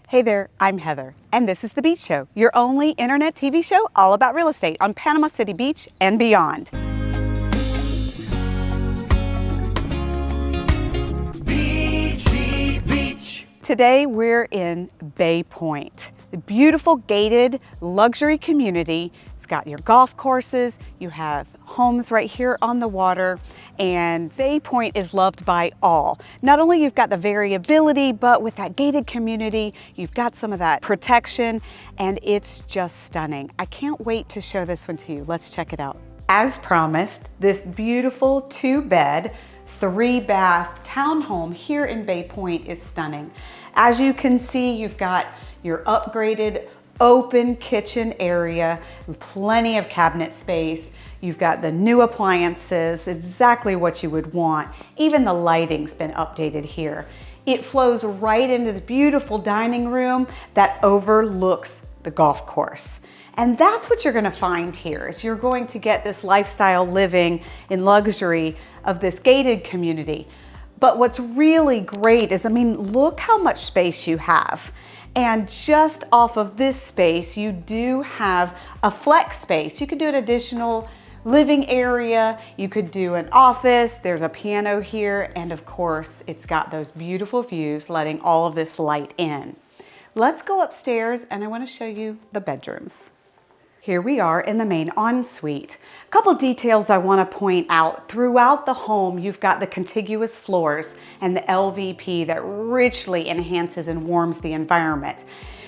Hey there, I'm Heather, and this is The Beach Show, your only internet TV show all about real estate on Panama City Beach and beyond. Beachy Beach. Today we're in Bay Point, the beautiful gated luxury community. It's got your golf courses, you have homes right here on the water, and Bay Point is loved by all. Not only you've got the variability, but with that gated community, you've got some of that protection, and it's just stunning. I can't wait to show this one to you. Let's check it out. As promised, this beautiful 2-bed, 3-bath townhome here in Bay Point is stunning. As you can see, you've got your upgraded open kitchen area, plenty of cabinet space. You've got the new appliances, exactly what you would want. Even the lighting's been updated here. It flows right into the beautiful dining room that overlooks the golf course. And that's what you're gonna find here, is you're going to get this lifestyle living in luxury of this gated community. But what's really great is, look how much space you have. And just off of this space, you do have a flex space. You could do an additional living area. You could do an office. There's a piano here. And of course, it's got those beautiful views letting all of this light in. Let's go upstairs and I want to show you the bedrooms. Here we are in the main ensuite. A couple details I want to point out. Throughout the home, you've got the contiguous floors and the LVP that richly enhances and warms the environment.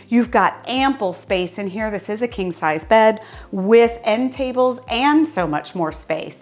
You've got ample space in here. This is a king-size bed with end tables and so much more space.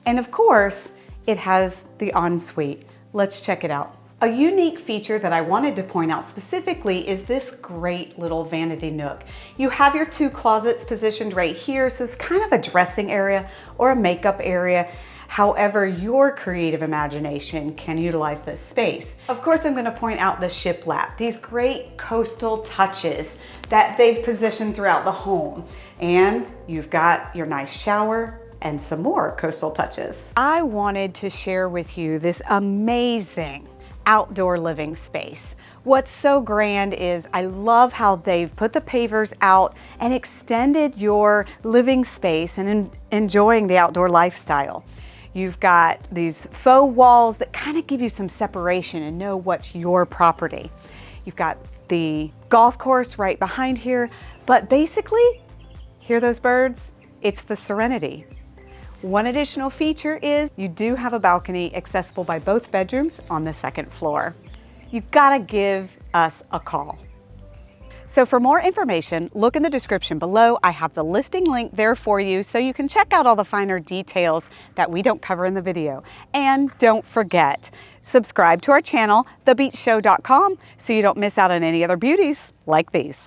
And of course, it has the ensuite. Let's check it out. A unique feature that I wanted to point out specifically is this great little vanity nook. You have your 2 closets positioned right here, so it's kind of a dressing area or a makeup area. However, your creative imagination can utilize this space. Of course, I'm going to point out the shiplap, these great coastal touches that they've positioned throughout the home. And you've got your nice shower and some more coastal touches. I wanted to share with you this amazing outdoor living space. What's so grand is I love how they've put the pavers out and extended your living space and enjoying the outdoor lifestyle. You've got these faux walls that kind of give you some separation and know what's your property. You've got the golf course right behind here, but basically, hear those birds? It's the serenity. One additional feature is you do have a balcony accessible by both bedrooms on the 2nd floor. You've got to give us a call. So for more information, look in the description below. I have the listing link there for you so you can check out all the finer details that we don't cover in the video. And don't forget, subscribe to our channel, thebeachshow.com, so you don't miss out on any other beauties like these.